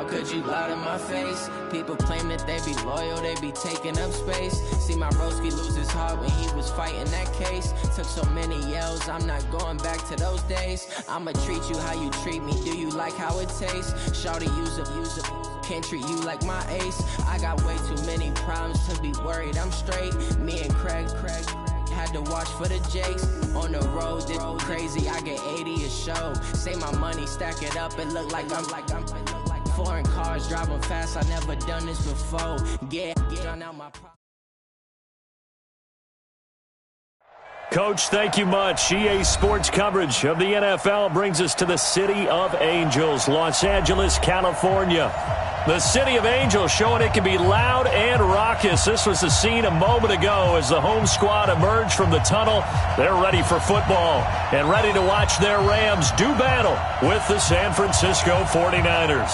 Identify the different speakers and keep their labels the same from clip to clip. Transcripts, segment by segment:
Speaker 1: could you lie to my face? People claim that they be loyal, they be taking up space. See my broski lose his heart when he was fighting that case. Took so many yells, I'm not going back to those days. I'ma treat you how you treat me, do you like how it tastes? Shawty, use up, can't treat you like my ace. I got way too many problems to be worried, I'm straight. Me and Craig had to watch for the Jakes. On the road, this crazy, I get 80 a show. Say my money, stack it up, it look like I'm foreign cars, driving fast, I never done this before. Get out my
Speaker 2: Coach, thank you much. EA Sports coverage of the NFL brings us to the City of Angels, Los Angeles, California. The City of Angels showing it can be loud and raucous. This was the scene a moment ago as the home squad emerged from the tunnel. They're ready for football and ready to watch their Rams do battle with the San Francisco 49ers.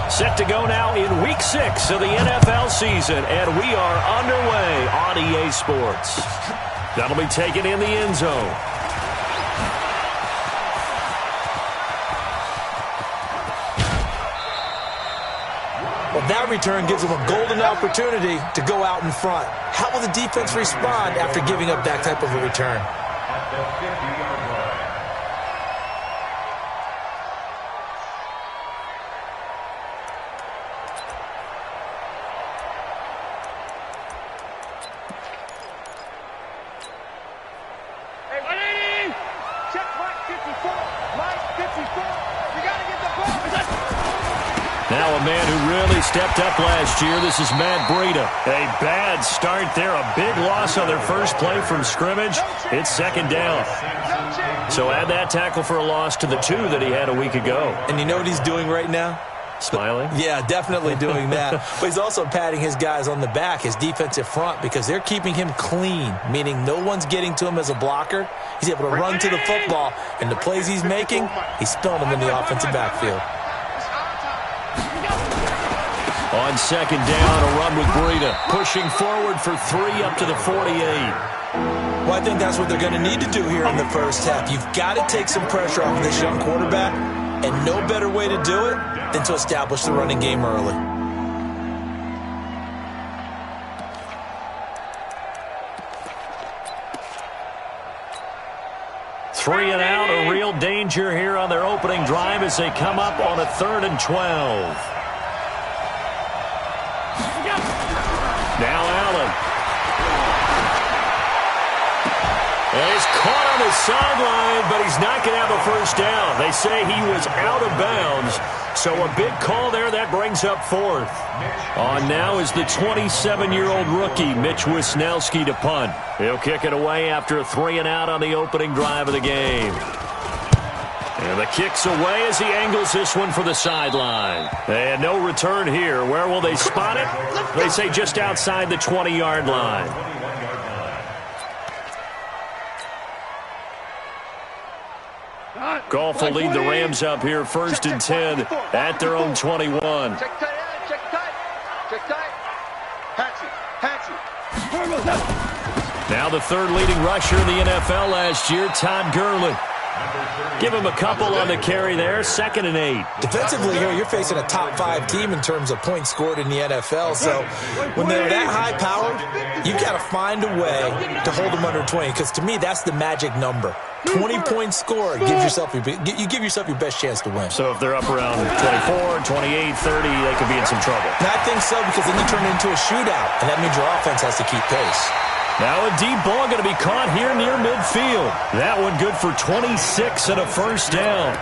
Speaker 2: Set to go now in Week 6 of the NFL season, and we are underway on EA Sports. That'll be taken in the end zone.
Speaker 3: Well, that return gives them a golden opportunity to go out in front. How will the defense respond after giving up that type of a return?
Speaker 2: Now a man who really stepped up last year. This is Matt Breida. A bad start there. A big loss on their first play from scrimmage. It's second down. So add that tackle for a loss to the 2 that he had a week ago.
Speaker 3: And you know what he's doing right now?
Speaker 2: Smiling?
Speaker 3: Yeah, definitely doing that. But he's also patting his guys on the back, his defensive front, because they're keeping him clean, meaning no one's getting to him as a blocker. He's able to run to the football, and the plays he's making, he's spilling them in the offensive backfield.
Speaker 2: On second down, a run with Breida. Pushing forward for 3 up to the 48.
Speaker 3: Well, I think that's what they're going to need to do here in the first half. You've got to take some pressure off of this young quarterback, and no better way to do it than to establish the running game early.
Speaker 2: Three and out, a real danger here on their opening drive as they come up on a 3rd and 12. Now Allen. And he's caught on the sideline, but he's not going to have a first down. They say he was out of bounds, so a big call there. That brings up 4th. On now is the 27-year-old rookie, Mitch Wisnowski, to punt. He'll kick it away after a 3 and out on the opening drive of the game. And the kick's away as he angles this one for the sideline. And no return here. Where will they spot it? They say just outside the 20-yard line. Goff will lead the Rams up here 1st and 10 at their own 21.
Speaker 4: Check tight. Hatch it.
Speaker 2: Now the 3rd leading rusher in the NFL last year, Todd Gurley. Give him a couple on the carry there, 2nd and 8.
Speaker 3: Defensively here, you're facing a top 5 team in terms of points scored in the NFL. So when they're that high powered, you've got to find a way to hold them under 20. Because to me, that's the magic number. 20 points scored, you give yourself your best chance to win.
Speaker 2: So if they're up around 24, 28, 30, they could be in some trouble.
Speaker 3: And I think so, because then you turn it into a shootout, and that means your offense has to keep pace.
Speaker 2: Now a deep ball going to be caught here near midfield. That one good for 26 and a first down.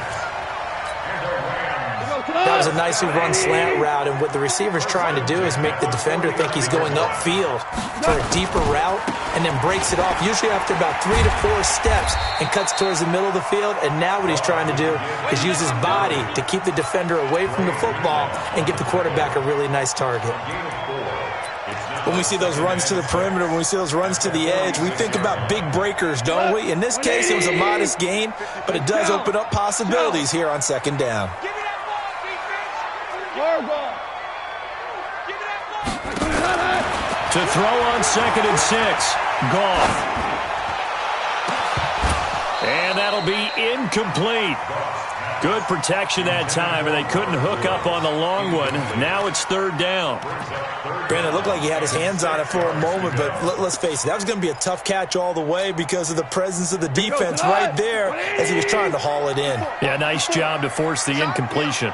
Speaker 3: That was a nicely run slant route, and what the receiver's trying to do is make the defender think he's going upfield for a deeper route, and then breaks it off, usually after about 3 to 4 steps, and cuts towards the middle of the field. And now what he's trying to do is use his body to keep the defender away from the football and give the quarterback a really nice target. When we see those runs to the perimeter, when we see those runs to the edge, we think about big breakers, don't we? In this case, it was a modest gain, but it does open up possibilities here on 2nd down.
Speaker 2: To throw on 2nd and 6, Goff. And that'll be incomplete. Good protection that time, and they couldn't hook up on the long one. Now it's third down.
Speaker 3: Brandon, it looked like he had his hands on it for a moment, but let's face it, that was going to be a tough catch all the way because of the presence of the defense right there as he was trying to haul it in.
Speaker 2: Yeah, nice job to force the incompletion.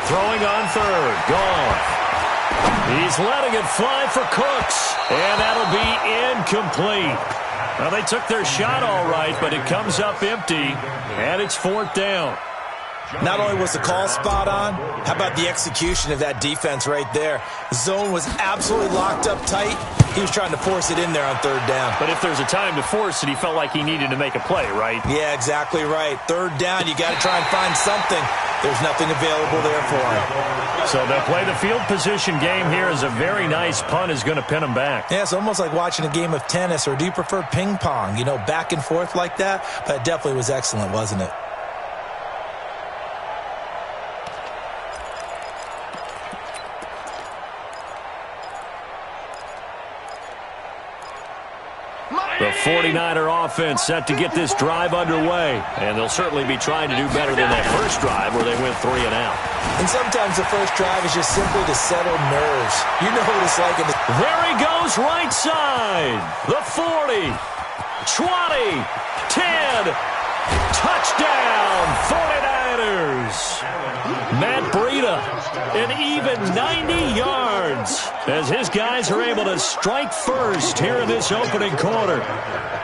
Speaker 2: Throwing on third. Gone. He's letting it fly for Cooks, and that'll be incomplete. Well, they took their shot all right, but it comes up empty, and it's fourth down.
Speaker 3: Not only was the call spot on, how about the execution of that defense right there? The zone was absolutely locked up tight. He was trying to force it in there on third down.
Speaker 2: But if there's a time to force it, he felt like he needed to make a play, right?
Speaker 3: Yeah, exactly right. Third down, you got to try and find something. There's nothing available there for him.
Speaker 2: So they'll play the field position game here as a very nice punt is going to pin him back.
Speaker 3: Yeah, it's almost like watching a game of tennis, or do you prefer ping pong? You know, back and forth like that? But it definitely was excellent, wasn't it?
Speaker 2: The 49er offense set to get this drive underway, and they'll certainly be trying to do better than that first drive where they went 3 and out.
Speaker 3: And sometimes the first drive is just simply to settle nerves. You know what it's like.
Speaker 2: There he goes, right side. The 40, 20, 10, touchdown, 49ers. Matt Breida, an even 90 yards as his guys are able to strike first here in this opening quarter.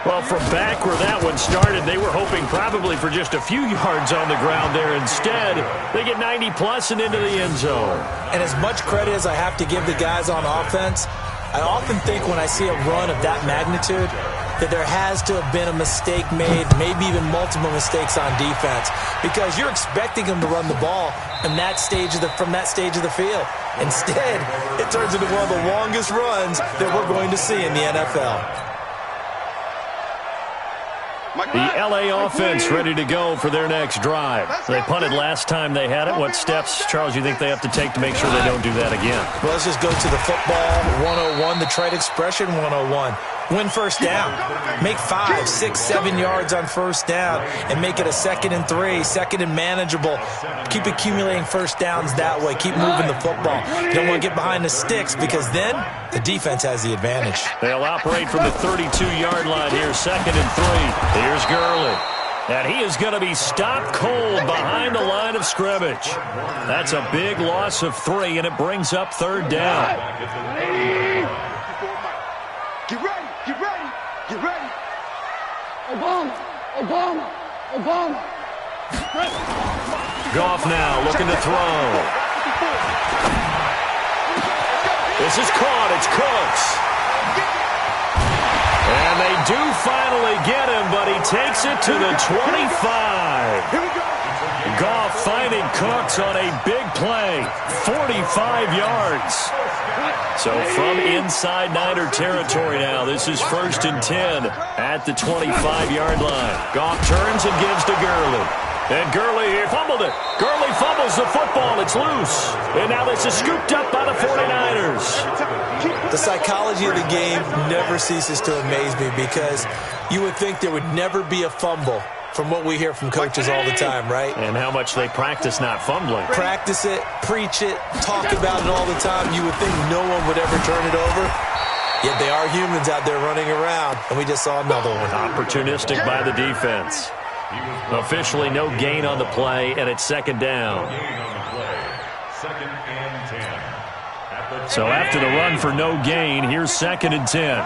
Speaker 2: Well, from back where that one started, they were hoping probably for just a few yards on the ground there. Instead, they get 90-plus and into the end zone.
Speaker 3: And as much credit as I have to give the guys on offense, I often think when I see a run of that magnitude that there has to have been a mistake made, maybe even multiple mistakes on defense, because you're expecting them to run the ball from that stage of the field. Instead, it turns into one of the longest runs that we're going to see in the NFL.
Speaker 2: The L.A. offense ready to go for their next drive. They punted last time they had it. What steps, Charles, you think they have to take to make sure they don't do that again?
Speaker 3: Well, let's just go to the football 101, the trade expression 101. Win first down. Make 5, 6, 7 yards on first down and make it a 2nd and 3, 2nd and manageable. Keep accumulating first downs that way. Keep moving the football. You don't want to get behind the sticks because then the defense has the advantage.
Speaker 2: They'll operate from the 32-yard line here, 2nd and 3. Here's Gurley. And he is going to be stopped cold behind the line of scrimmage. That's a big loss of 3, and it brings up third down.
Speaker 4: Get ready, get ready, get ready.
Speaker 5: Obama, Obama, Obama.
Speaker 2: Goff now looking to throw. This is caught. It's Cooks. And they do finally get him, but he takes it to the 25.
Speaker 4: Here we go.
Speaker 2: Goff finding Cooks on a big play. 45 yards. So from inside Niner territory now, this is 1st and 10 at the 25-yard line. Goff turns and gives to Gurley. And Gurley, he fumbled it. Gurley fumbles the football. It's loose. And now this is scooped up by the 49ers.
Speaker 3: The psychology of the game never ceases to amaze me because you would think there would never be a fumble from what we hear from coaches all the time, right?
Speaker 2: And how much they practice not fumbling.
Speaker 3: Practice it, preach it, talk about it all the time. You would think no one would ever turn it over. Yet they are humans out there running around, and we just saw another one.
Speaker 2: Opportunistic by the defense. Officially no gain on the play, and it's 2nd down. So after the run for no gain, here's 2nd and 10.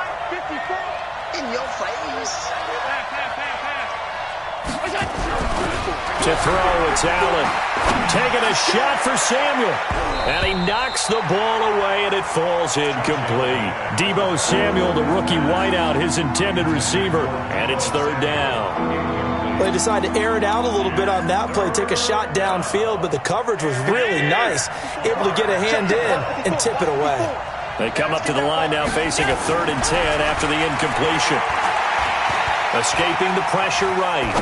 Speaker 4: In your face.
Speaker 2: To throw, it's Allen. Taking a shot for Samuel. And he knocks the ball away, and it falls incomplete. Deebo Samuel, the rookie wideout, his intended receiver. And it's 3rd down.
Speaker 3: They decided to air it out a little bit on that play, take a shot downfield, but the coverage was really nice. Able to get a hand in and tip it away.
Speaker 2: They come up to the line now facing a 3rd and 10 after the incompletion. Escaping the pressure right.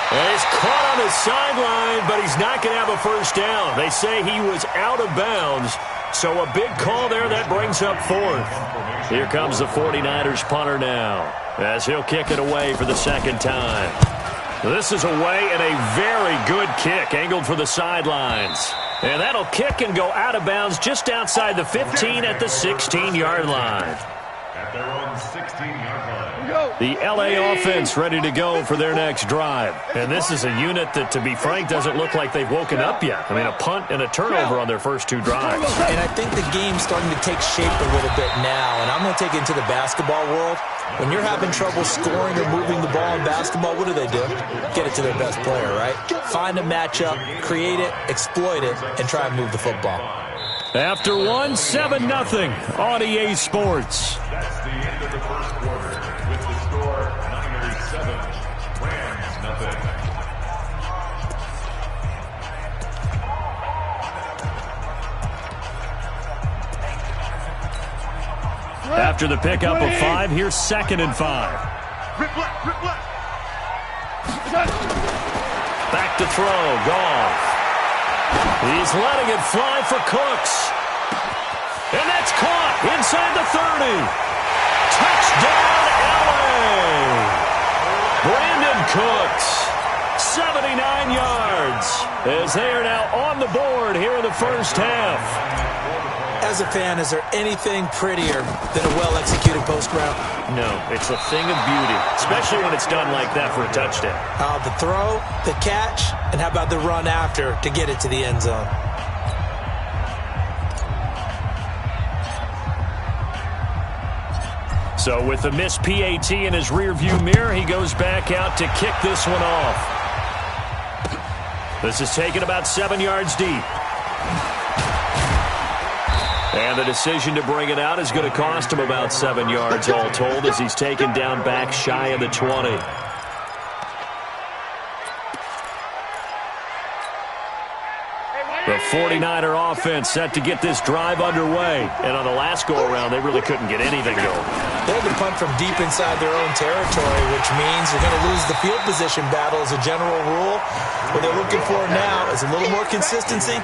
Speaker 2: And he's caught on the sideline, but he's not going to have a first down. They say he was out of bounds, So a big call there that brings up 4th. Here comes the 49ers punter now, as he'll kick it away for the second time. This is away and a very good kick, angled for the sidelines. And that'll kick and go out of bounds just outside the 15 at the 16-yard line.
Speaker 6: At their own 16-yard line.
Speaker 2: The LA offense ready to go for their next drive. And this is a unit that, to be frank, doesn't look like they've woken up yet. I mean, a punt and a turnover on their first 2 drives.
Speaker 3: And I think the game's starting to take shape a little bit now. And I'm going to take it into the basketball world. When you're having trouble scoring or moving the ball in basketball, what do? Get it to their best player, right? Find a matchup, create it, exploit it, and try and move the football.
Speaker 2: After 7-0 on EA Sports.
Speaker 6: That's the end of the first quarter. With the score, Niners 7, Rams nothing.
Speaker 2: After the pickup of 5, here's 2nd and 5.
Speaker 6: Rip left, rip left.
Speaker 2: Back to throw, Goff. He's letting it fly for Cooks. And that's caught inside the 30. Touchdown, LA. Brandon Cooks, 79 yards, as they are now on the board here in the first half.
Speaker 3: As a fan, is there anything prettier than a well-executed post route?
Speaker 2: No, it's a thing of beauty, especially when it's done like that for a touchdown.
Speaker 3: The throw, the catch, and how about the run after to get it to the end zone?
Speaker 2: So with the missed PAT in his rearview mirror, he goes back out to kick this one off. This is taken about 7 yards deep. And the decision to bring it out is going to cost him about 7 yards all told, as he's taken down back shy of the 20. The 49er offense set to get this drive underway. And on the last go-around, they really couldn't get anything going.
Speaker 3: They had to punt from deep inside their own territory, which means they're going to lose the field position battle as a general rule. What they're looking for now is a little more consistency,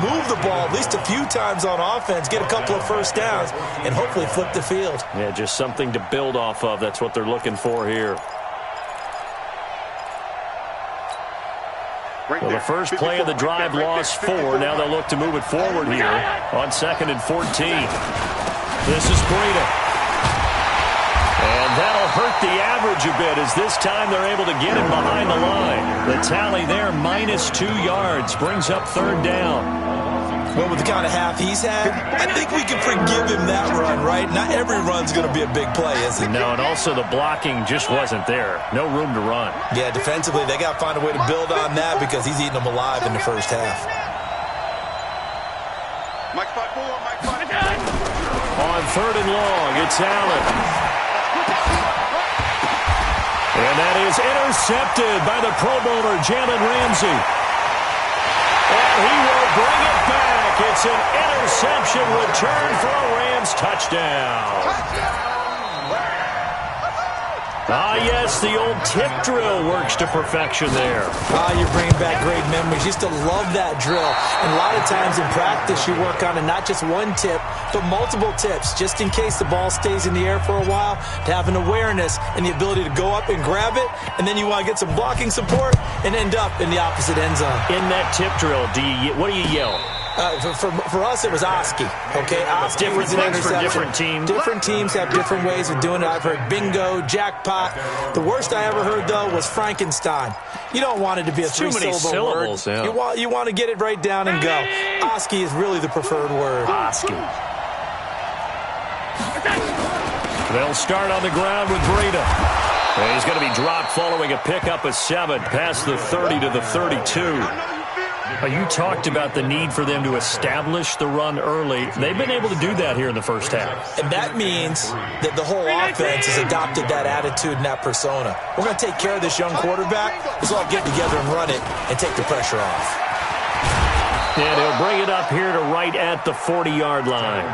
Speaker 3: move the ball at least a few times on offense, get a couple of first downs, and hopefully flip the field.
Speaker 2: Yeah, just something to build off of. That's what they're looking for here. Well, the first play of the drive lost 4. Now they'll look to move it forward here on 2nd and 14. This is Breida. And that'll hurt the average a bit, as this time they're able to get him behind the line. The tally there, -2 yards, brings up 3rd down.
Speaker 3: Well, with the kind of half he's had, I think we can forgive him that run, right? Not every run's going to be a big play, is it?
Speaker 2: No, and also the blocking just wasn't there. No room to run.
Speaker 3: Yeah, defensively, they got to find a way to build on that because he's eating them alive in the first half.
Speaker 6: Mike 5-4, Mike 5.
Speaker 2: On 3rd and long, it's Allen. And that is intercepted by the Pro Bowler, Jalen Ramsey. And he will bring it back. It's an interception return for a Rams touchdown. Ah, yes, the old tip drill works to perfection there.
Speaker 3: You're bringing back great memories. Used to love that drill. And a lot of times in practice, you work on it, not just one tip, but multiple tips, just in case the ball stays in the air for a while, to have an awareness and the ability to go up and grab it, and then you want to get some blocking support and end up in the opposite end zone.
Speaker 2: In that tip drill, what do you yell?
Speaker 3: For us, it was Oski. Okay, Oski
Speaker 2: different
Speaker 3: was an
Speaker 2: things for
Speaker 3: interception.
Speaker 2: different teams.
Speaker 3: Different teams have different ways of doing it. I've heard bingo, jackpot. The worst I ever heard, though, was Frankenstein. You don't want it to be a three-syllable word.
Speaker 2: Yeah.
Speaker 3: You want to get it right down and go. Oski is really the preferred word.
Speaker 2: Oski. They'll start on the ground with Breida. And he's going to be dropped following a pickup of 7 past the 30 to the 32. You talked about the need for them to establish the run early. They've been able to do that here in the first half.
Speaker 3: And that means that the whole offense has adopted that attitude and that persona. We're going to take care of this young quarterback. Let's all get together and run it and take the pressure off.
Speaker 2: And he'll bring it up here to right at the 40-yard line.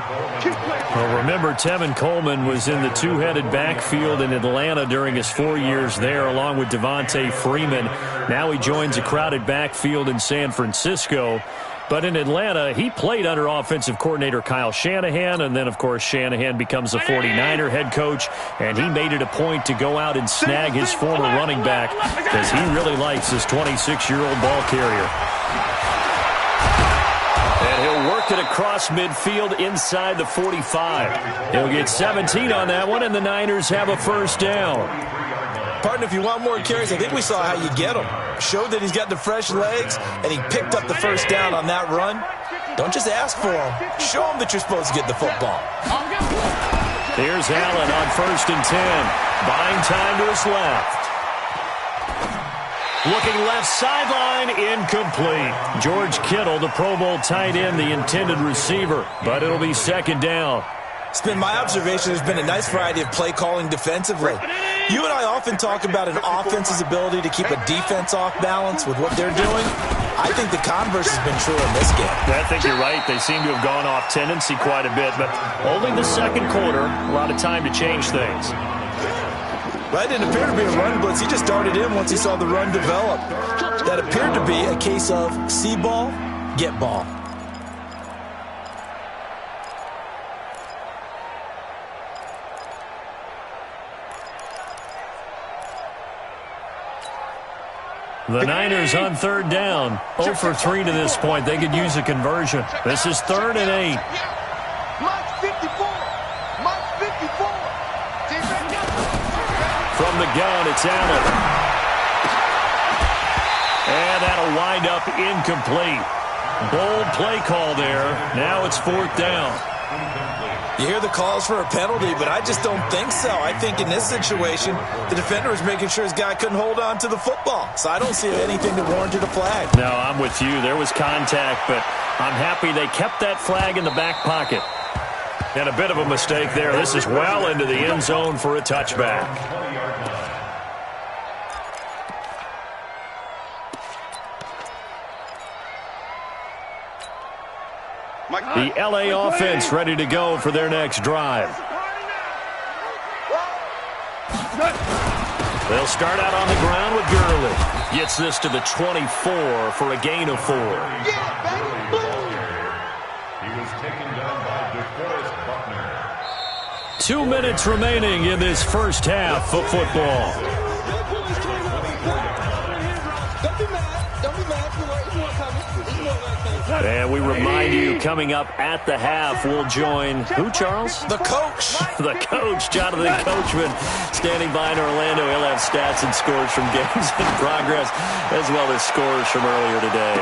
Speaker 2: Well, remember, Tevin Coleman was in the two-headed backfield in Atlanta during his 4 years there, along with Devontae Freeman. Now he joins a crowded backfield in San Francisco. But in Atlanta, he played under offensive coordinator Kyle Shanahan, and then, of course, Shanahan becomes a 49er head coach, and he made it a point to go out and snag his former running back because he really likes this 26-year-old ball carrier. And he'll work it across midfield inside the 45. He'll get 17 on that one, and the Niners have a first down.
Speaker 3: Partner, if you want more carries, I think we saw how you get them. Showed that he's got the fresh legs, and he picked up the first down on that run. Don't just ask for him. Show him that you're supposed to get the football.
Speaker 2: Here's Allen on 1st and 10. Buying time to his left. Looking left sideline, incomplete. George Kittle, the Pro Bowl tight end, the intended receiver, but it'll be 2nd down.
Speaker 3: It's been my observation there's been a nice variety of play calling defensively. You and I often talk about an offense's ability to keep a defense off balance with what they're doing. I think the converse has been true in this game.
Speaker 2: I think you're right. They seem to have gone off tendency quite a bit, but only the 2nd quarter, a lot of time to change things.
Speaker 3: That didn't appear to be a run blitz. He just darted in once he saw the run develop. That appeared to be a case of see ball, get ball.
Speaker 2: The Niners on 3rd down. 0 for 3 to this point. They could use a conversion. This is 3rd and 8.
Speaker 4: Mark 54. Mark 54.
Speaker 2: From the gun, it's Allen. And that'll wind up incomplete. Bold play call there. Now it's 4th down.
Speaker 3: You hear the calls for a penalty, but I just don't think so. I think in this situation, the defender was making sure his guy couldn't hold on to the football. So I don't see anything that warranted a flag.
Speaker 2: No, I'm with you. There was contact, but I'm happy they kept that flag in the back pocket. And a bit of a mistake there. This is well into the end zone for a touchback. The L.A. offense ready to go for their next drive. They'll start out on the ground with Gurley. Gets this to the 24 for a gain of 4.
Speaker 6: He was taken down by DeForest Buckner.
Speaker 2: 2 minutes remaining in this first half of football. And we remind you, coming up at the half, we'll join who, Charles?
Speaker 3: The coach.
Speaker 2: The coach, Jonathan Coachman, standing by in Orlando. He'll have stats and scores from games in progress, as well as scores from earlier today.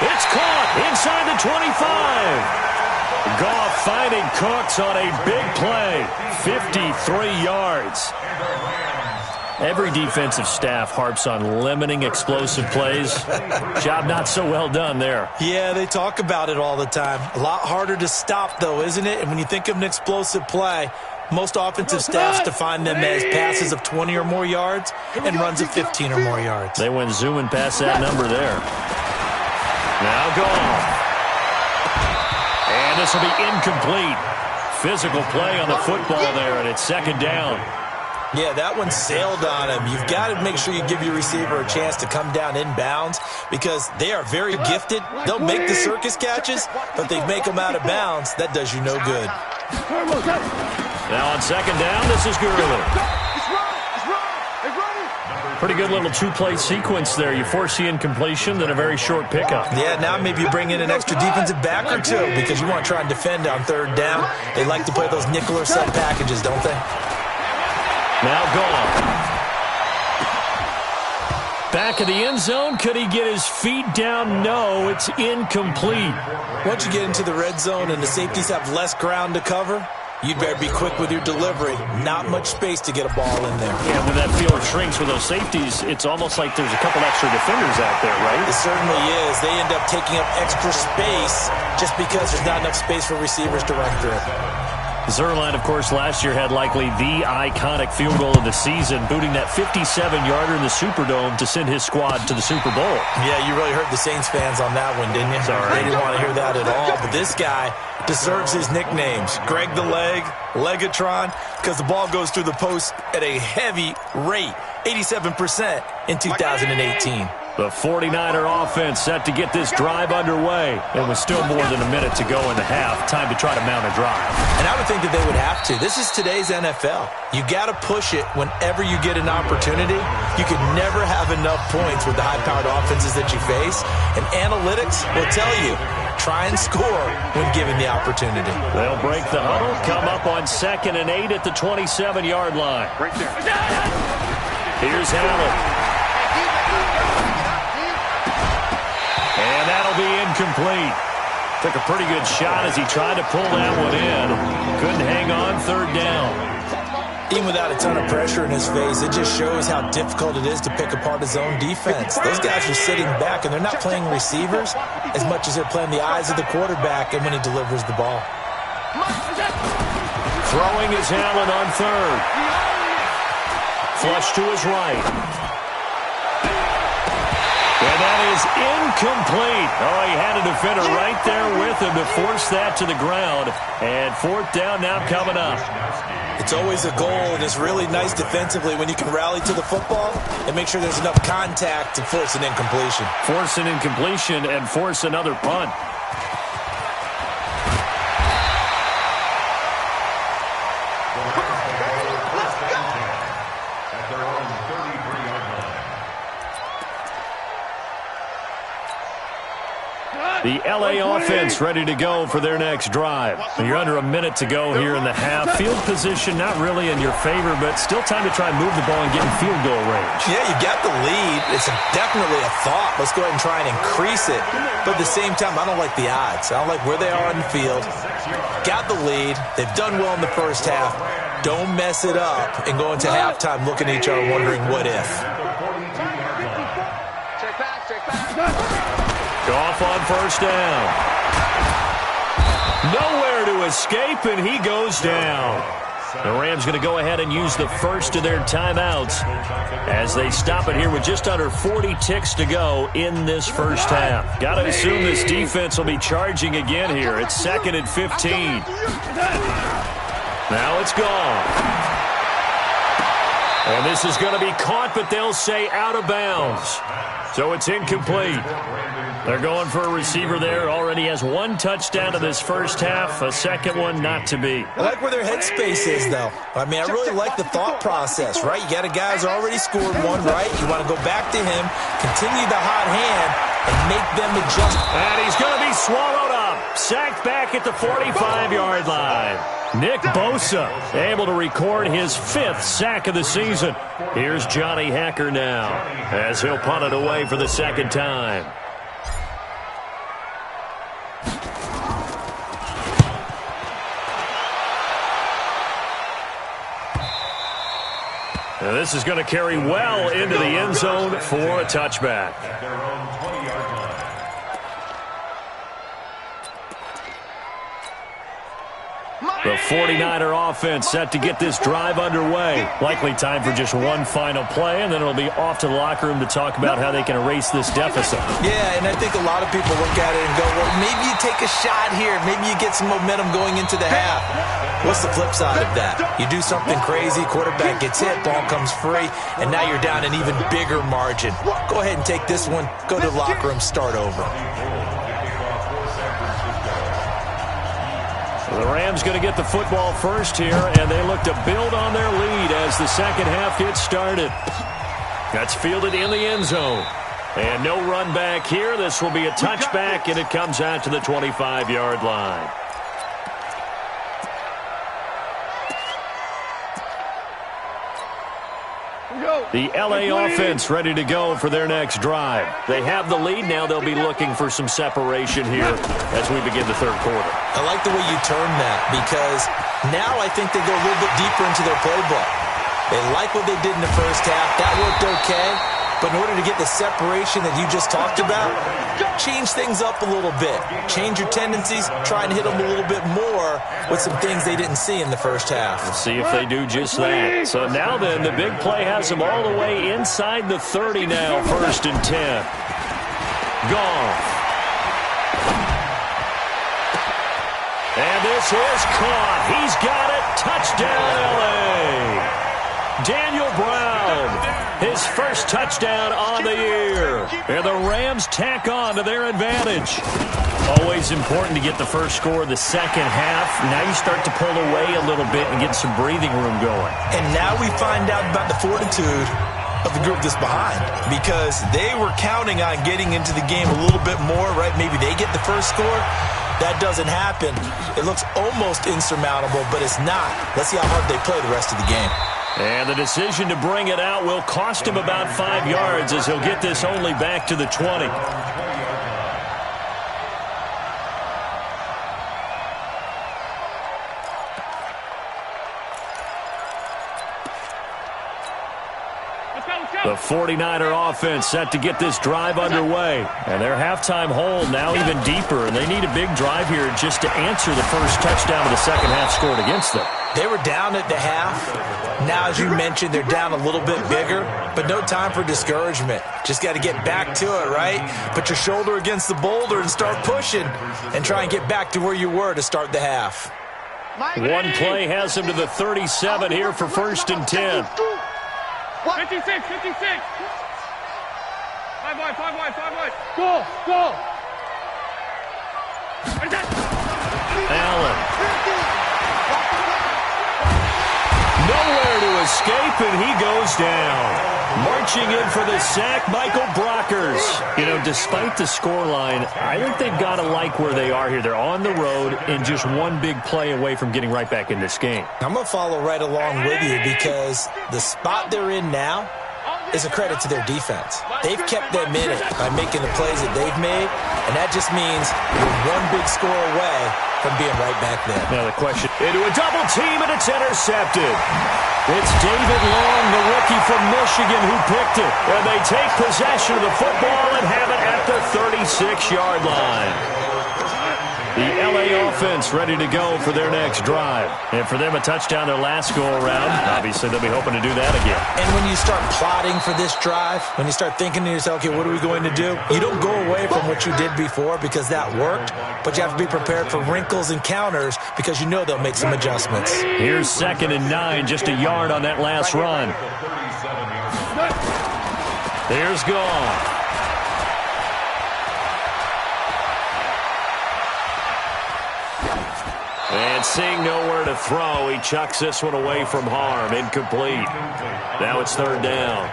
Speaker 2: It's caught inside the 25. Goff finding Cooks on a big play, 53 yards. Every defensive staff harps on limiting explosive plays. Job not so well done there.
Speaker 3: Yeah, they talk about it all the time. A lot harder to stop, though, isn't it? And when you think of an explosive play, most offensive staffs define them as passes of 20 or more yards and runs of 15 or more yards.
Speaker 2: They went zooming past that number there. Now Goff. And this will be incomplete. Physical play on the football there, and it's 2nd down.
Speaker 3: Yeah, that one sailed on him. You've got to make sure you give your receiver a chance to come down inbounds because they are very gifted. They'll make the circus catches, but they make them out of bounds. That does you no good.
Speaker 2: Now on 2nd down, this is Gurley. Pretty good little 2-play sequence there. You force the incompletion, then a very short pickup.
Speaker 3: Yeah, now maybe you bring in an extra defensive back or two because you want to try and defend on 3rd down. They like to play those nickel or sub packages, don't they?
Speaker 2: Now Goff. Back of the end zone. Could he get his feet down? No, it's incomplete.
Speaker 3: Once you get into the red zone and the safeties have less ground to cover, you'd better be quick with your delivery. Not much space to get a ball in there.
Speaker 2: Yeah, when that field shrinks with those safeties, it's almost like there's a couple extra defenders out there, right?
Speaker 3: It certainly is. They end up taking up extra space just because there's not enough space for receivers to run through.
Speaker 2: Zerline, of course, last year had likely the iconic field goal of the season, booting that 57-yarder in the Superdome to send his squad to the Super Bowl.
Speaker 3: Yeah, you really hurt the Saints fans on that one, didn't you?
Speaker 2: Sorry.
Speaker 3: They didn't want to hear that at all. But this guy deserves his nicknames. Greg the Leg, Legatron, because the ball goes through the post at a heavy rate, 87% in 2018.
Speaker 2: The 49er offense set to get this drive underway. And with still more than a minute to go in the half, time to try to mount a drive.
Speaker 3: And I would think that they would have to. This is today's NFL. You got to push it whenever you get an opportunity. You can never have enough points with the high-powered offenses that you face. And analytics will tell you, try and score when given the opportunity.
Speaker 2: They'll break the huddle, come up on 2nd and 8 at the 27-yard line.
Speaker 4: Right there.
Speaker 2: Here's Allen. And that'll be incomplete. Took a pretty good shot as he tried to pull that one in. Couldn't hang on 3rd down.
Speaker 3: Even without a ton of pressure in his face, it just shows how difficult it is to pick apart his own defense. Those guys are sitting back, and they're not playing receivers as much as they're playing the eyes of the quarterback and when he delivers the ball.
Speaker 2: Throwing is Allen on 3rd. Flush to his right. And that is incomplete. Oh, he had a defender right there with him to force that to the ground. And 4th down now coming up.
Speaker 3: It's always a goal, and it's really nice defensively when you can rally to the football and make sure there's enough contact to force an incompletion.
Speaker 2: Force an incompletion and force another punt. The LA offense ready to go for their next drive. You're under a minute to go here in the half. Field position not really in your favor, but still time to try and move the ball and get in field goal range.
Speaker 3: Yeah, you got the lead. It's definitely a thought. Let's go ahead and try and increase it. But at the same time, I don't like the odds. I don't like where they are on the field. Got the lead. They've done well in the first half. Don't mess it up and go into halftime looking at each other wondering what if.
Speaker 2: Goff on 1st down. Nowhere to escape, and he goes down. The Rams going to go ahead and use the first of their timeouts as they stop it here with just under 40 ticks to go in this first half. Got to assume this defense will be charging again here. It's 2nd and 15. Now it's gone. And this is going to be caught, but they'll say out of bounds. So it's incomplete. They're going for a receiver there. Already has 1 touchdown in this first half. A second one not to be.
Speaker 3: I like where their headspace is, though. I mean, I really like the thought process, right? You got a guy who's already scored one, right? You want to go back to him, continue the hot hand, and make them adjust.
Speaker 2: And he's going to be swallowed up. Sacked back at the 45-yard line. Nick Bosa able to record his 5th sack of the season. Here's Johnny Hacker now as he'll punt it away for the 2nd time. And this is going to carry well into the end zone for a touchback. The 49er offense set to get this drive underway. Likely time for just one final play, and then it'll be off to the locker room to talk about how they can erase this deficit.
Speaker 3: Yeah, and I think a lot of people look at it and go, well, maybe you take a shot here. Maybe you get some momentum going into the half. What's the flip side of that? You do something crazy, quarterback gets hit, ball comes free, and now you're down an even bigger margin. Go ahead and take this one, go to the locker room, start over.
Speaker 2: The Rams going to get the football first here, and they look to build on their lead as the second half gets started. That's fielded in the end zone. And no run back here. This will be a touchback, and it comes out to the 25-yard line. The LA offense ready to go for their next drive. They have the lead. Now they'll be looking for some separation here as we begin the third quarter.
Speaker 3: I like the way you turn that because now I think they go a little bit deeper into their playbook. They like what they did in the first half. That worked okay. But in order to get the separation that you just talked about, change things up a little bit. Change your tendencies. Try and hit them a little bit more with some things they didn't see in the first half.
Speaker 2: Let's see if they do just that. So now then, the big play has them all the way inside the 30 now, 1st and 10. Goff. And this is caught. He's got it. Touchdown, L.A. Daniel Brown, his his first touchdown on the year. And the Rams tack on to their advantage. Always important to get the first score of the second half. Now you start to pull away a little bit and get some breathing room going.
Speaker 3: And now we find out about the fortitude of the group that's behind, because they were counting on getting into the game a little bit more, right? Maybe they get the first score. That doesn't happen. It looks almost insurmountable, but it's not. Let's see how hard they play the rest of the game.
Speaker 2: And the decision to bring it out will cost him about 5 yards, as he'll get this only back to the 20. The 49er offense set to get this drive underway. And their halftime hole now even deeper, and they need a big drive here just to answer the first touchdown of the second half scored against them.
Speaker 3: They were down at the half. Now, as you mentioned, they're down a little bit bigger, but no time for discouragement. Just got to get back to it, right? Put your shoulder against the boulder and start pushing and try and get back to where you were to start the half.
Speaker 2: One play has them to the 37 here for 1st and 10.
Speaker 5: 56, 56. 5 wide, 5 wide, 5 wide. Go, go.
Speaker 2: Allen. Nowhere to escape, and he goes down. Marching in for the sack, Michael Brockers. You know, despite the scoreline, I think they've got to like where they are here. They're on the road and just one big play away from getting right back in this game.
Speaker 3: I'm going to follow right along with you, because the spot they're in now is a credit to their defense. They've kept them in it by making the plays that they've made, and that just means you're one big score away from being right back there.
Speaker 2: Now the question, into a double team, and it's intercepted. It's David Long, the rookie from Michigan, who picked it. And they take possession of the football and have it at the 36-yard line. The LA offense ready to go for their next drive. And for them, a touchdown their last go-around. Obviously, they'll be hoping to do that again.
Speaker 3: And when you start plotting for this drive, when you start thinking to yourself, okay, what are we going to do? You don't go away from what you did before, because that worked. But you have to be prepared for wrinkles and counters, because you know they'll make some adjustments.
Speaker 2: Here's 2nd and 9, just a yard on that last run. There's gone. And seeing nowhere to throw, he chucks this one away from harm. Incomplete. Now it's 3rd down.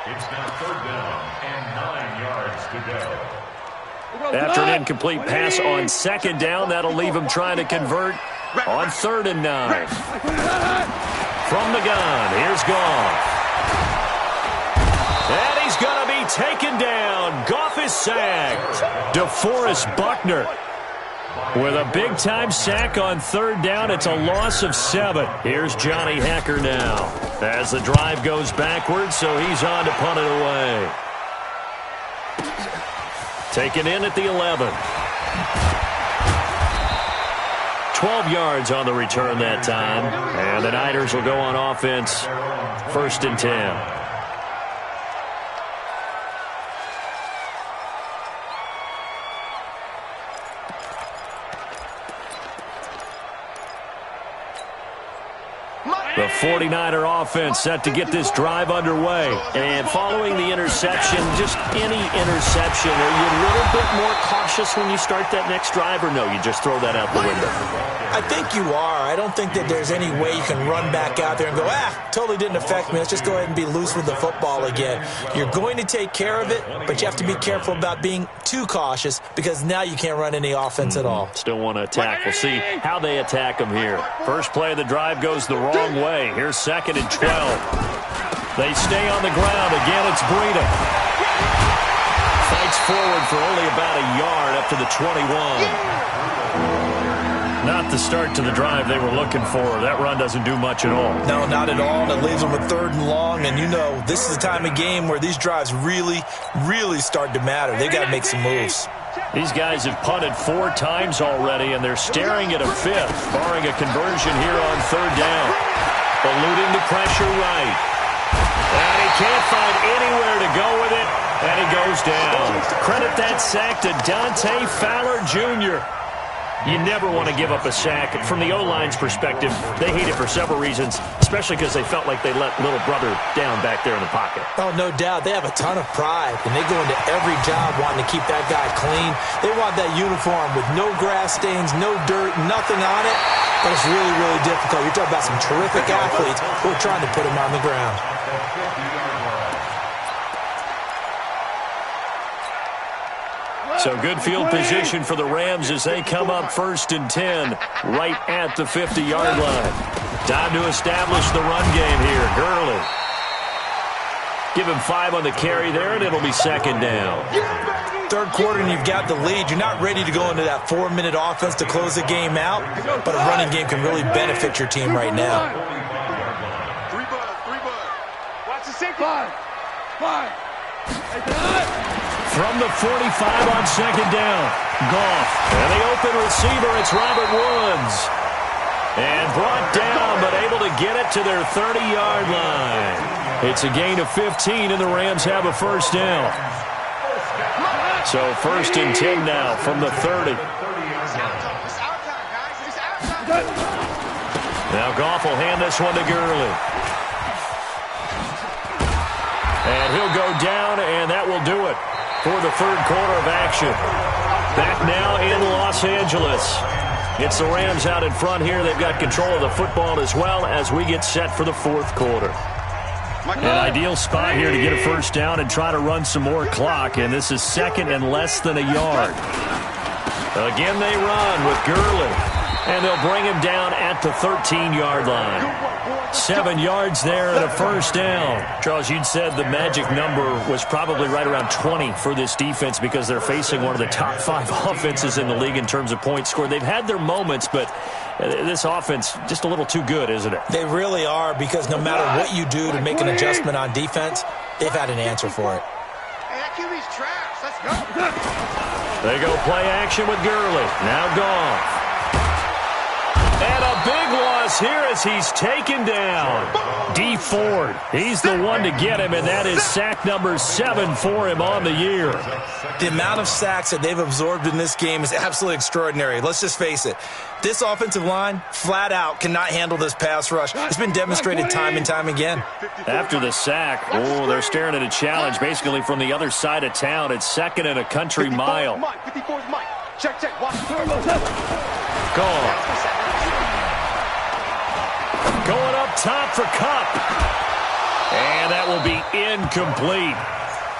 Speaker 6: It's now 3rd down and 9 yards to go.
Speaker 2: After an incomplete pass on 2nd down, that'll leave him trying to convert on 3rd and 9. From the gun, here's Goff. And he's going to be taken down. Goff is sacked. DeForest Buckner with a big-time sack on 3rd down. It's a loss of 7. Here's Johnny Hecker now as the drive goes backwards, so he's on to punt it away. Taken in at the 11. 12 yards on the return that time. And the Niners will go on offense, 1st and 10. The 49er offense set to get this drive underway. And following the interception, just any interception, are you a little bit more cautious when you start that next drive, or no, you just throw that out the window?
Speaker 3: I think you are. I don't think that there's any way you can run back out there and go, totally didn't affect me. Let's just go ahead and be loose with the football again. You're going to take care of it, but you have to be careful about being too cautious, because now you can't run any offense at all.
Speaker 2: Still want to attack. We'll see how they attack them here. First play of the drive goes the wrong way. Here's 2nd and 12. They stay on the ground. Again, it's Breida. Fights forward for only about a yard up to the 21. Not the start to the drive they were looking for. That run doesn't do much at all.
Speaker 3: No, not at all. And it leaves them with 3rd and long. And you know, this is the time of game where these drives really, really start to matter. They've got to make some moves.
Speaker 2: These guys have punted 4 times already, and they're staring at a 5th, barring a conversion here on 3rd down. Eluding the pressure right. And he can't find anywhere to go with it, and he goes down. Credit that sack to Dante Fowler Jr. You never want to give up a sack. From the O-line's perspective, they hate it for several reasons, especially because they felt like they let little brother down back there in the pocket.
Speaker 3: Oh, no doubt. They have a ton of pride, and they go into every job wanting to keep that guy clean. They want that uniform with no grass stains, no dirt, nothing on it. But it's really, really difficult. You're talking about some terrific athletes who are trying to put him on the ground.
Speaker 2: So good field position for the Rams as they come up 1st and 10 right at the 50-yard line. Time to establish the run game here. Gurley. Give him 5 on the carry there, and it'll be 2nd down.
Speaker 3: Third quarter, and you've got the lead. You're not ready to go into that 4-minute offense to close the game out, but a running game can really benefit your team right now.
Speaker 4: 3 bud.
Speaker 5: Watch the safety. 5.
Speaker 2: From the 45 on 2nd down, Goff. And the open receiver, it's Robert Woods. And brought down, but able to get it to their 30-yard line. It's a gain of 15, and the Rams have a 1st down. So 1st and 10 now from the 30. Now Goff will hand this one to Gurley. And he'll go down, and that will do it for the 3rd quarter of action. Back now in Los Angeles. It's the Rams out in front here. They've got control of the football as well as we get set for the 4th quarter. An ideal spot here to get a 1st down and try to run some more clock, and this is 2nd and less than a yard. Again they run with Gurley, and they'll bring him down at the 13-yard line. 7 yards there and a 1st down. Charles, you'd said the magic number was probably right around 20 for this defense because they're facing one of the top 5 offenses in the league in terms of points scored. They've had their moments, but this offense just a little too good, isn't it?
Speaker 3: They really are, because no matter what you do to make an adjustment on defense, they've had an answer for it.
Speaker 4: Hey, that QB's trash. Let's go.
Speaker 2: They go play action with Gurley. Now Goff. And a big loss here as he's taken down. D. Ford, he's the one to get him, and that is sack number 7 for him on the year.
Speaker 3: The amount of sacks that they've absorbed in this game is absolutely extraordinary. Let's just face it. This offensive line, flat out, cannot handle this pass rush. It's been demonstrated time and time again.
Speaker 2: After the sack, they're staring at a challenge basically from the other side of town. It's 2nd and a country mile.
Speaker 4: 54's Mike. Check. Watch.
Speaker 2: Gone. Going up top for Kupp. And that will be incomplete.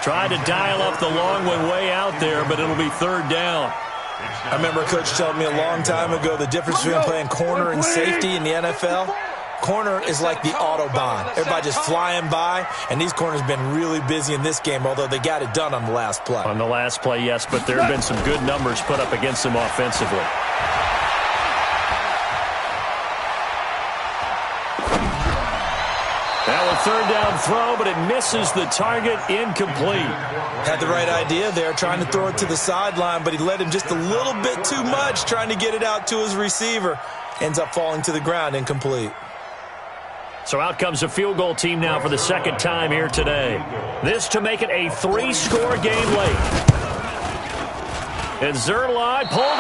Speaker 2: Tried to dial up the long one way out there, but it'll be 3rd down.
Speaker 3: I remember a coach telling me a long time ago the difference between playing corner and safety in the NFL. Corner is like the Autobahn. Everybody just flying by, and these corners have been really busy in this game, although they got it done on the last play.
Speaker 2: On the last play, yes, but there have been some good numbers put up against them offensively. Now a 3rd down throw, but it misses the target, incomplete.
Speaker 3: Had the right idea there, trying to throw it to the sideline, but he led him just a little bit too much, trying to get it out to his receiver. Ends up falling to the ground, incomplete.
Speaker 2: So out comes a field goal team now for the 2nd time here today. This to make it a 3-score game late. And Zuerlein pulled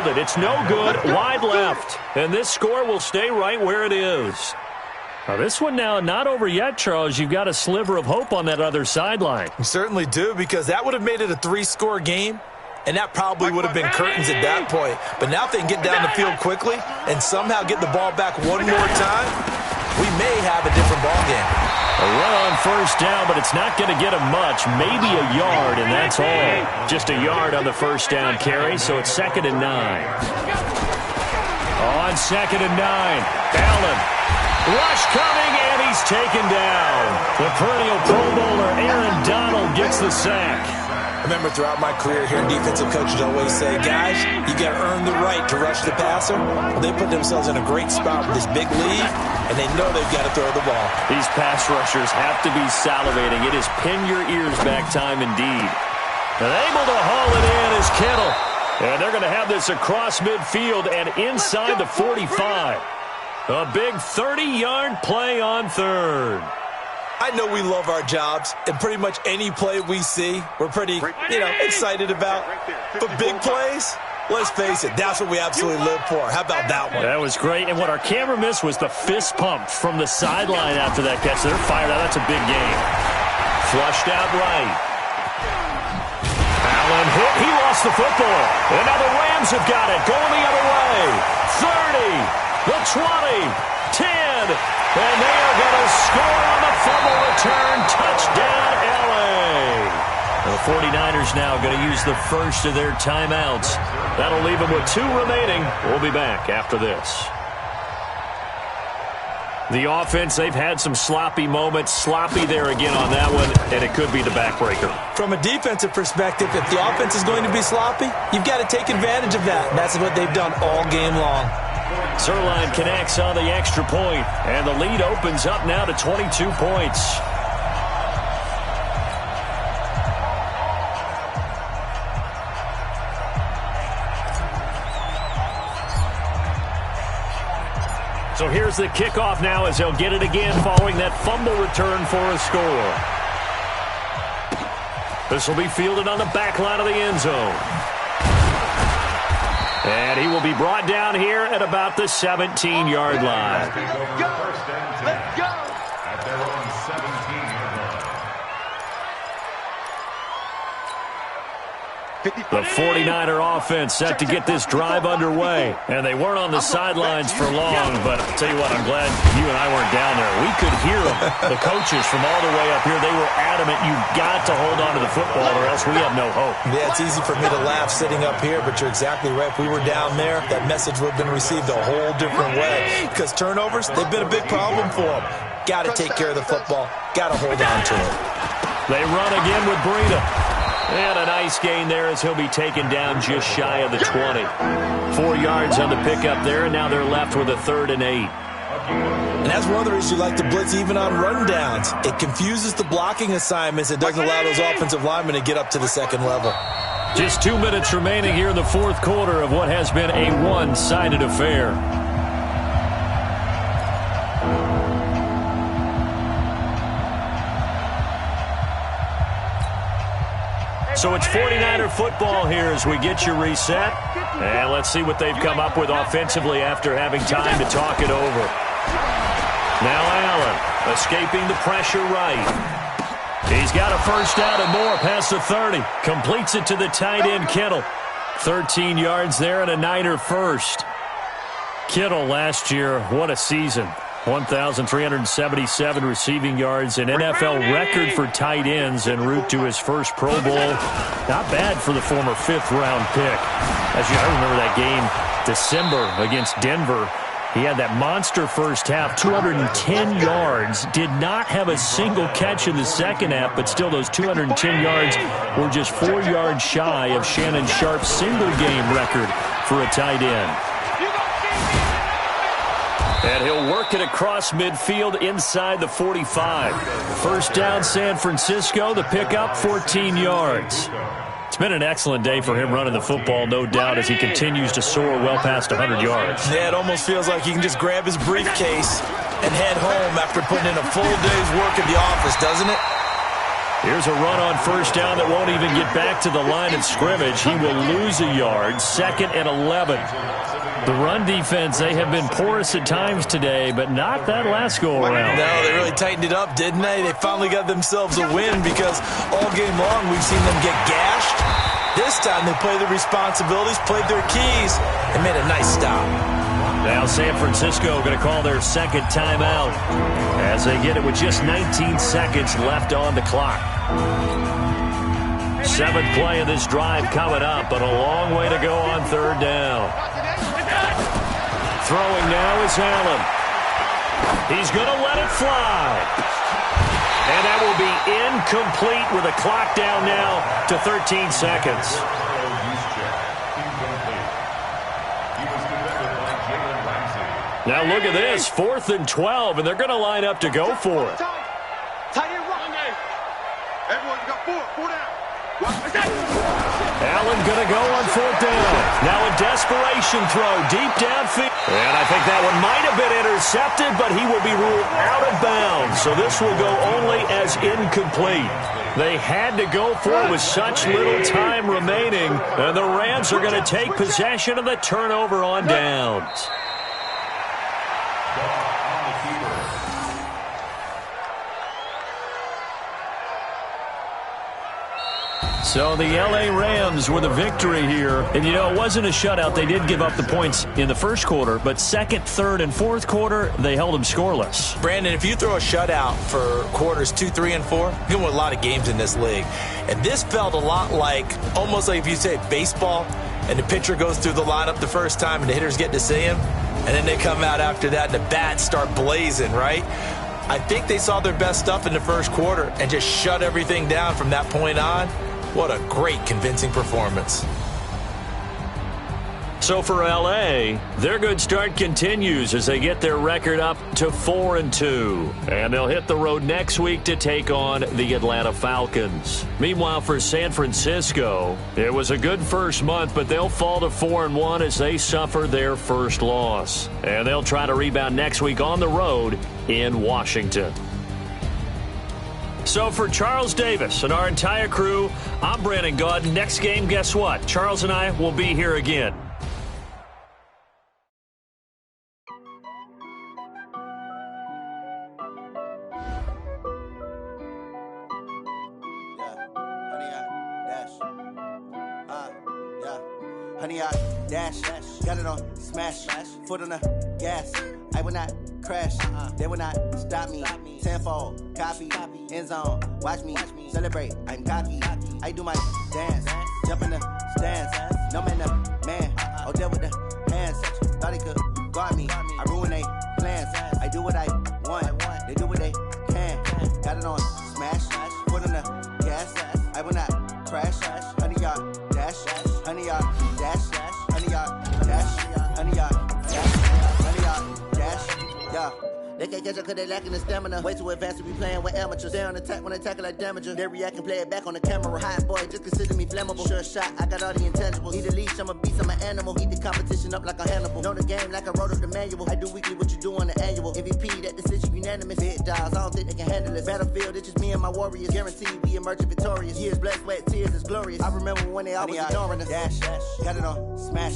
Speaker 2: it. It's no good, wide left. And this score will stay right where it is. Now this one now not over yet, Charles. You've got a sliver of hope on that other sideline.
Speaker 3: You certainly do, because that would have made it a 3-score game, and that probably would have been curtains at that point. But now if they can get down the field quickly and somehow get the ball back one more time, we may have a different ball game.
Speaker 2: A run on 1st down, but it's not going to get him much. Maybe a yard, and that's all. Just a yard on the 1st down carry, so it's 2nd and 9. On 2nd and 9, Allen. Rush coming, and he's taken down. The perennial Pro Bowler Aaron Donald gets the sack.
Speaker 3: I remember throughout my career here, defensive coaches always say, guys, you got to earn the right to rush the passer. Well, they put themselves in a great spot with this big lead, and they know they've got to throw the ball.
Speaker 2: These pass rushers have to be salivating. It is pin your ears back time indeed. And able to haul it in is Kittle. And they're going to have this across midfield and inside the 45. A big 30-yard play on 3rd.
Speaker 3: I know we love our jobs, and pretty much any play we see, we're pretty, excited about. But big plays, Let's face it, that's what we absolutely live for. How about that one?
Speaker 2: That was great. And what our camera missed was the fist pump from the sideline after that catch. They're fired out. That's a big game. Flushed out right. Allen hit. He lost the football. And now the Rams have got it. Going the other way. 30. The 20. 10. And they are going to score on the fumble return. Touchdown, L.A. The 49ers now going to use the first of their timeouts. That'll leave them with 2 remaining. We'll be back after this. The offense, they've had some sloppy moments. Sloppy there again on that one, and it could be the backbreaker.
Speaker 3: From a defensive perspective, if the offense is going to be sloppy, you've got to take advantage of that. And that's what they've done all game long.
Speaker 2: Zerline connects on the extra point, and the lead opens up now to 22 points. So here's the kickoff now as they'll get it again following that fumble return for a score. This will be fielded on the back line of the end zone. And he will be brought down here at about the 17-yard line.
Speaker 6: Let's go! At their own 17-yard line.
Speaker 2: The 49er offense set to get this drive underway. And they weren't on the sidelines for long, but I'll tell you what, I'm glad you and I weren't down there. We could hear them, the coaches from all the way up here. They were adamant, you've got to hold on to the football or else we have no hope.
Speaker 3: Yeah, it's easy for me to laugh sitting up here, but you're exactly right. If we were down there, that message would have been received a whole different way. Because turnovers, they've been a big problem for them. Got to take care of the football. Got to hold on to it.
Speaker 2: They run again with Breida. And a nice gain there as he'll be taken down just shy of the 20. 4 yards on the pickup there, and now they're left with a 3rd and 8.
Speaker 3: And that's one of the reasons you like to blitz even on rundowns. It confuses the blocking assignments. It doesn't allow those offensive linemen to get up to the second level.
Speaker 2: Just 2 minutes remaining here in the 4th quarter of what has been a one-sided affair. So it's 49er football here as we get you reset. And let's see what they've come up with offensively after having time to talk it over. Now Allen escaping the pressure right. He's got a first down and more past the 30. Completes it to the tight end Kittle. 13 yards there and a Niner first. Kittle last year, what a season. 1,377 receiving yards, an NFL record for tight ends en route to his first Pro Bowl. Not bad for the former 5th-round pick. I remember that game, December against Denver. He had that monster first half, 210 yards. Did not have a single catch in the second half, but still those 210 yards were just 4 yards shy of Shannon Sharp's single-game record for a tight end. And he'll work it across midfield inside the 45. First down, San Francisco. The pickup, 14 yards. It's been an excellent day for him running the football, no doubt, as he continues to soar well past 100 yards.
Speaker 3: Yeah, it almost feels like he can just grab his briefcase and head home after putting in a full day's work at the office, doesn't it?
Speaker 2: Here's a run on first down that won't even get back to the line of scrimmage. He will lose a yard, 2nd and 11. The run defense, they have been porous at times today, but not that last go-around.
Speaker 3: No, they really tightened it up, didn't they? They finally got themselves a win because all game long we've seen them get gashed. This time they played their responsibilities, played their keys, and made a nice stop.
Speaker 2: Now San Francisco going to call their 2nd timeout as they get it with just 19 seconds left on the clock. 7th play of this drive coming up, but a long way to go on 3rd down. Throwing now is Allen. He's going to let it fly. And that will be incomplete with a clock down now to 13 seconds. Now look at this, 4th and 12, and they're going to line up to go for it.
Speaker 4: Tight end run. Everyone got 4 down.
Speaker 2: Allen going to go on 4th down. Now a desperation throw deep downfield. And I think that one might have been intercepted, but he will be ruled out of bounds. So this will go only as incomplete. They had to go for it with such little time remaining. And the Rams are going to take possession of the turnover on downs. So the L.A. Rams with a victory here. And, you know, it wasn't a shutout. They did give up the points in the first quarter, but second, third, and fourth quarter, they held them scoreless.
Speaker 3: Brandon, if you throw a shutout for quarters 2, 3, and 4, you can win a lot of games in this league. And this felt a lot like, almost like if you say baseball, and the pitcher goes through the lineup the first time and the hitters get to see him, and then they come out after that and the bats start blazing, right? I think they saw their best stuff in the first quarter and just shut everything down from that point on. What a great, convincing performance.
Speaker 2: So for L.A., their good start continues as they get their record up to 4-2. And they'll hit the road next week to take on the Atlanta Falcons. Meanwhile, for San Francisco, it was a good first month, but they'll fall to 4-1 as they suffer their first loss. And they'll try to rebound next week on the road in Washington. So for Charles Davis and our entire crew, I'm Brandon Gaud. Next game, guess what? Charles and I will be here again.
Speaker 7: Honey, I dash, got it on, smash, foot on the gas. I will not crash, they will not stop me. Tenfold, copy, end zone, watch me celebrate. I'm cocky, I do my dance, jump in the stands. No man, the man, oh, there with the hands. Thought he could guard me, I ruin they plans. I do what I want, they do what they can. Got it on, smash, foot on the gas. I will not crash, honey, y'all dash, honey, y'all dash, honey, y'all dash, honey, y'all dash, honey, y'all dash, yeah. They can't catch up cause they lacking the stamina. Way too advanced to be playing with amateurs. They on attack when they tackle like damager. They react and play it back on the camera. Hot boy, just consider me flammable. Sure shot, I got all the intangibles. Need a leash, I'm a beast, I'm an animal. Eat the competition up like a Hannibal. Know the game like I wrote up the manual. I do weekly what you do on the annual. MVP, that decision unanimous. Big dogs, I don't think they can handle it. Battlefield, it's just me and my warriors. Guaranteed we emerge victorious. Years, blood, sweat, tears, it's glorious. I remember when they always ignoring us. Dash, got it on, smash,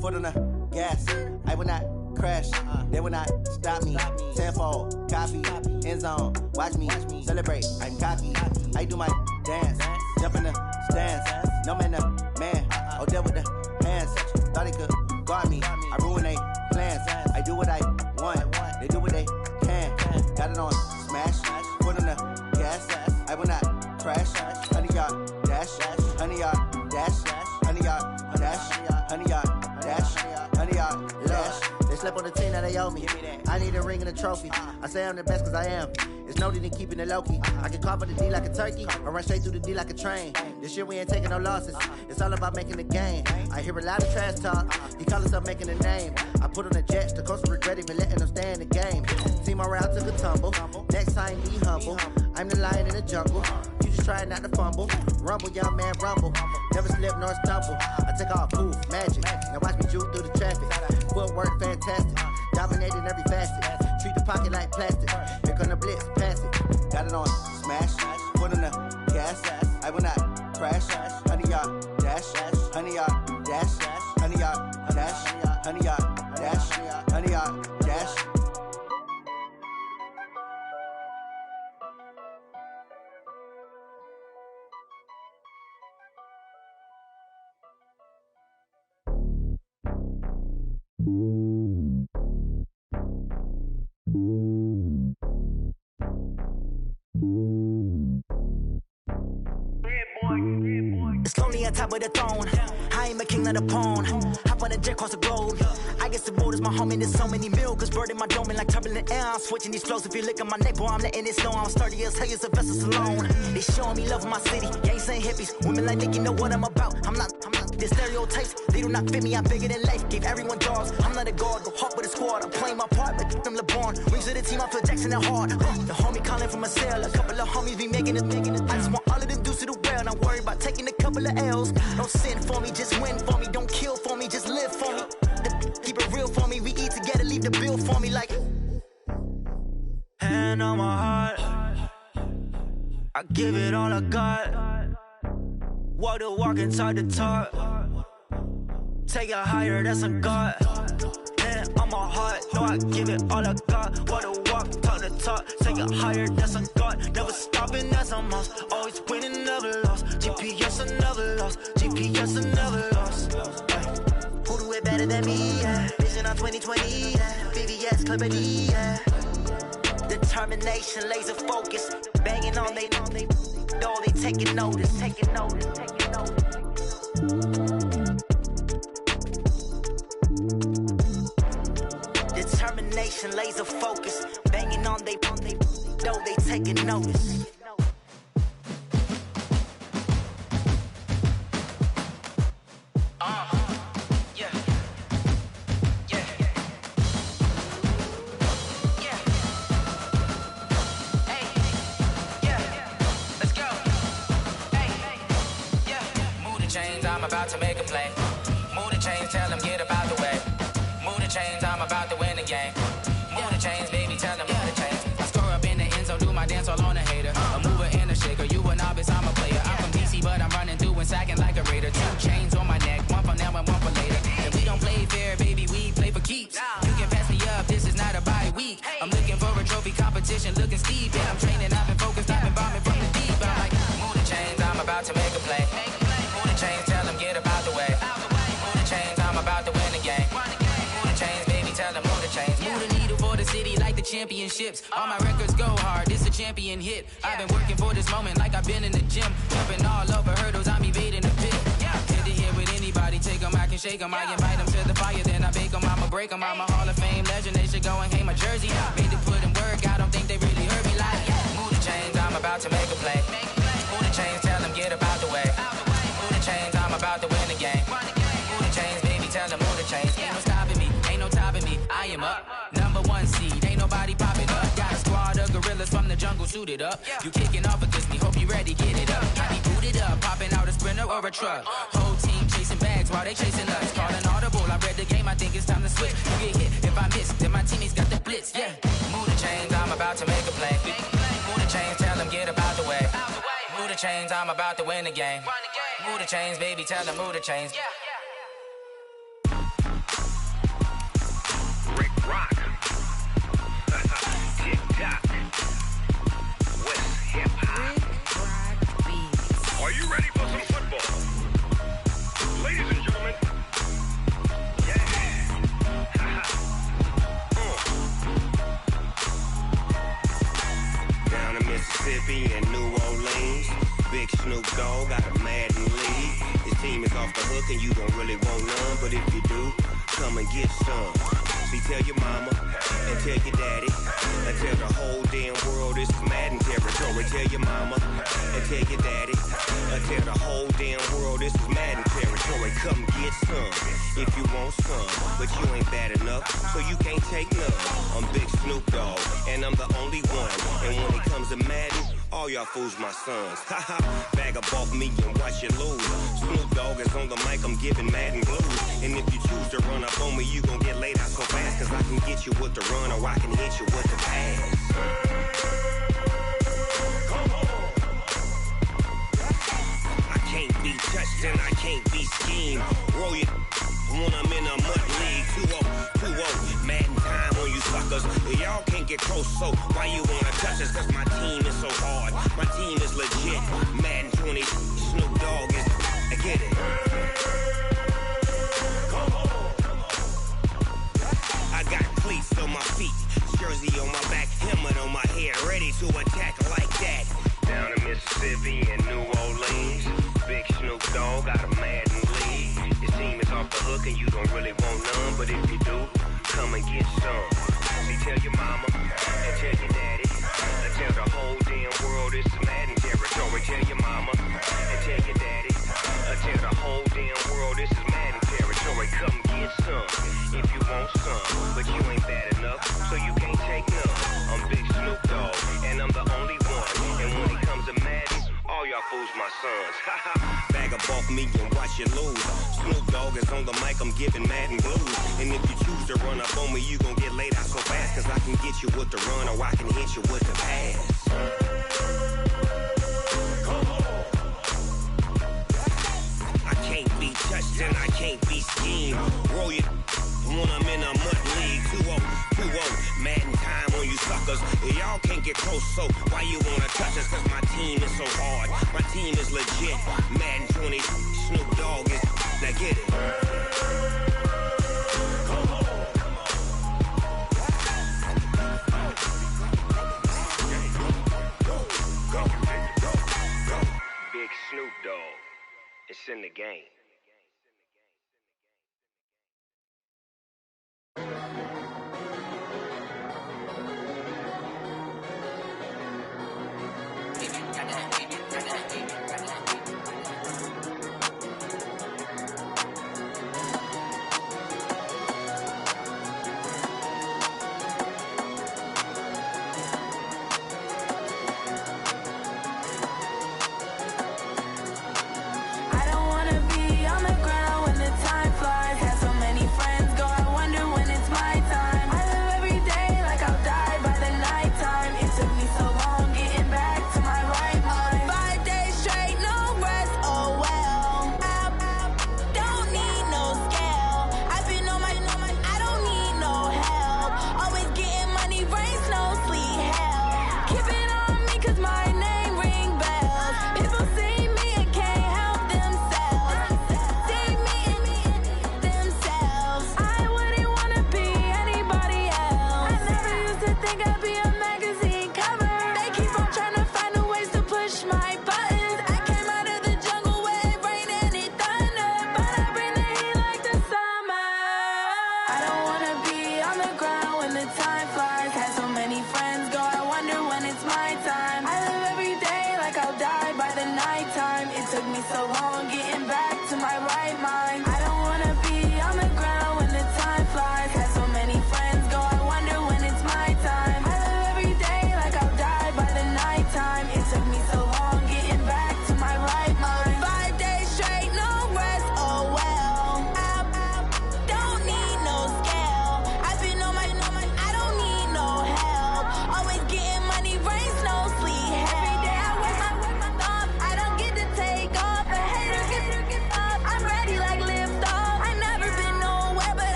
Speaker 7: foot on the gas. I will not crash, they will not stop me. Tenfold, copy, end zone, watch me celebrate. I'm cocky, I do my dance, jump in the stands. No man, the man, oh, there with the hands. Thought he could guard me, I ruin they plans. I do what I want, they do what they can. Got it on, smash, foot on the gas. I will not crash, honey, y'all dash, honey, y'all dash, honey, y'all dash, honey, y'all dash, honey, y'all dash. They slept on the team that they owe me. I need a ring and a trophy. I say I'm the best cause I am. It's no need in keeping it low-key. I can carve up the D like a turkey or run straight through the D like a train. This year we ain't taking no losses. It's all about making the game. I hear a lot of trash talk. He call himself making a name. I put on the Jets. The coach regret even letting them stay in the game. Team morale took a tumble. Next time be humble. I'm the lion in the jungle. You just try not to fumble. Rumble, young man, rumble. Never slip nor stumble. I take off, poof, magic. Now watch me juke through the traffic. Footwork fantastic. Dominating every facet. Treat the pocket like plastic. Here come the blitz, pass it. Got it on, smash. Foot on the gas. I will not crash. Honey, y'all dash. Honey, y'all dash. Honey, y'all dash. Honey, y'all dash. Honey, y'all dash.
Speaker 8: It's lonely on top of the throne. I ain't a king of the pawn. Hop on a jet across the globe. I guess the road is my home and there's so many milkers burning my dome like turbulent air. I'm switching these flows. If you look at my neck, boy, I'm letting it snow. I'm sturdy as hell, as a vessel alone. They showing me love in my city. Gangs ain't hippies. Women like Nicky know what I'm about. I'm not The stereotypes, they do not fit me, I'm bigger than life. Gave everyone dogs, I'm not a guard, go hard with a squad. I'm playing my part, but I'm LeBron. Wings of the team, I feel Jackson and hard. The homie calling from a cell, a couple of homies be making it. I just want all of them dudes to the well, not worry about taking a couple of L's. Don't sin for me, just win for me. Don't kill for me, just live for me. Keep it real for me, we eat together, leave the bill for me like. Hand on my heart, I give it all I got. Walk the walk inside the talk. Take it higher, that's a God. Hand on my heart, no, I give it all I got. Walk the walk, talk the talk. Take it higher, that's a God. Never stopping, that's a must. Always winning, never lost. GPS, I never lost. GPS, I never lost. Who do it better than me? Yeah. Vision on 2020. Yeah. VVS, Clippity. Yeah. Determination, laser focus. Banging on they know they taking notice. Taking notice. Taking notice. Determination, laser focus. Banging on they know they taking notice.
Speaker 1: About to make a play. Move the chains, tell them get up out the way. Move the chains, I'm about to win the game. Move the chains, baby, tell them move the chains. I score up in the end zone, do my dance all on a hater. A mover and a shaker, you a novice, I'm a player. I'm from DC, but I'm running through and sacking like a raider. 2 chains on my neck, one for now and one for later. And we don't play fair, baby, we play for keeps. You can pass me up, this is not a bye week. I'm looking for a trophy competition, looking steep. And I'm training, I've been focused, I've been bombing from the deep. I'm like, move the chains, I'm about to make a play. Move the chains, tell them get up out the way. Move the chains, I'm about to win the game. Move the chains, baby, tell them move the chains. Move the needle for the city like the championships. All my records go hard, this a champion hit. I've been working for this moment like I've been in the gym. Jumping all over hurdles, I'm evading the pit. Hit it here with anybody, take them, I can shake them. I invite them to the fire, then I bake them, I'ma break them. I'm a Hall of Fame legend, they should go and hang my jersey. Made to put in work, I don't think they really heard me like. Move the chains, I'm about to make a play. Move the chains, tell them get up out the way. Move the chains, I'm about to win the game. Move the chains, baby, tell them move the chains. Ain't no stopping me, ain't no topping me. I am up, #1 seed, ain't nobody popping up. Got a squad of gorillas from the jungle suited up. You kicking off against me, hope you ready, get it up. I be booted up, popping out a sprinter or a truck. Whole team chasing bags while they chasing us. Calling audible, I read the game, I think it's time to switch. You get hit if I miss, then my teammates got the blitz, yeah. Move the chains, I'm about to make a play. Move the chains, tell them get up out the way. Move the chains, I'm about to win the game. Move the chains, baby, tell them move the chains.
Speaker 6: Rick Rock. Tick-tock. West hip-hop. Are you ready for some football? Ladies and gentlemen. Yeah. Down in Mississippi and New Orleans, Big Snoop Dogg got a Madden league. His team is off the hook and you don't really want none, but if you do, come and get some. See, tell your mama and tell your daddy and tell the whole damn world this is Madden territory. Tell your mama and tell your daddy and tell the whole damn world this is Madden territory. Come get some if you want some, but you ain't bad enough, so you can't take none. I'm Big Snoop Dogg and I'm the only one. And when it comes to Madden, all y'all fools my sons. Haha, bag up off me and watch you lose. Snoop Dogg is on the mic, I'm giving Madden blues. And if you choose to run up on me, you gon' get laid out so fast. Cause I can get you with the run or I can hit you with the pass. Come on. I can't be touched and I can't be schemed. Roll you when I'm in a mud league. 2-0, Madden time on you suckers. Y'all can't get close, so why you wanna touch us? Cause my team is so hard. My team is legit. Madden 20, Snoop Dogg is. I get it. Come on. I got cleats on my feet, jersey on my back, helmet on my head, ready to attack like that. Down in Mississippi and New Orleans, Big Snoop Dogg got a Madden league. His team is off the hook and you don't really want none, but if you do, come and get some. See, tell your mama and tell your daddy and tell the whole damn world this is Madden territory. Tell your mama and tell your daddy and tell the whole damn world this Snoop Dogg, and I'm the only one. And when it comes to Madden, all y'all fools my sons. Bag up off me and watch you lose. Snoop Dogg is on the mic, I'm giving Madden blues. And if you choose to run up on me, you gon' get laid out so fast. Cause I can get you with the run or I can hit you with the pass. I can't be touched and I can't be schemed. Roll you when I'm in a mud league. 2-0, Madden time on you suckers. Y'all can't get close, so why you wanna touch us? Cause my team is so hard, my team is legit. Madden 20, Snoop Dogg is, now get it. Big Snoop Dogg, it's in the game.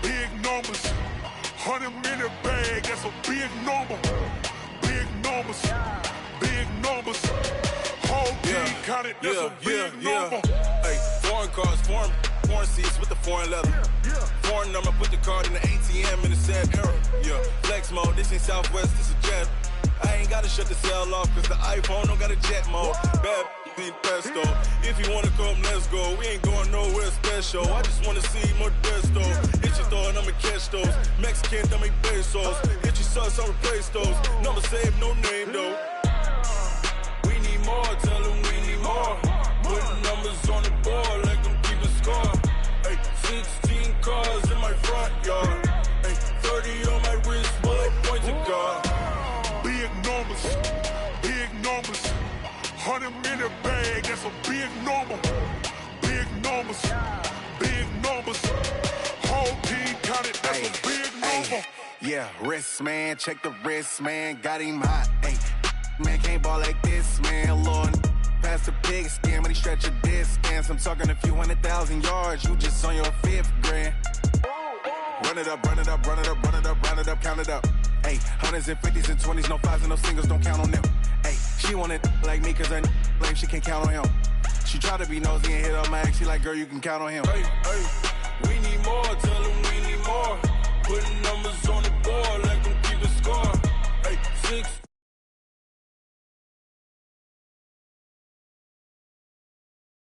Speaker 9: Big numbers, 100 minute bag, that's a big number. Big numbers, whole team counted, that's a big number.
Speaker 10: Hey, foreign cars, foreign seats with the foreign leather. Foreign number, put the card in the ATM in the sad era. Yeah, flex mode, this ain't Southwest, this is jet. I ain't gotta shut the cell off, cause the iPhone don't got a jet mode. Bad ain't pesto. If you wanna come, let's go. We ain't going nowhere special. I just wanna see more Modesto. Hit your thought, I'ma catch those. Mexican, dummy pesos. Hit your sauce, I'll replace those. Number save, no name though. We need more, tell them we need more. Put numbers on the board, like them keep a score.
Speaker 9: about it, that's a big number.
Speaker 11: Yeah, wrist, man, check the wrist, man, got him hot. Hey, man, can't ball like this, man, Lord. Pass the pig skin, but he stretch a distance. I'm talking a few 100,000 yards, you just on your 5th grand. Run it up, run it up, run it up, run it up, round it up, count it up. Hey, hundreds and 50s and 20s, no 5s and no singles, don't count on them. Hey, she want it like me, cause her lame, she can't count on him. She try to be nosy and hit up my ex, she like, girl, you can count on him.
Speaker 10: Hey, we need more, tell them we need more. Putting numbers on the board, like them keep a score. Hey, 6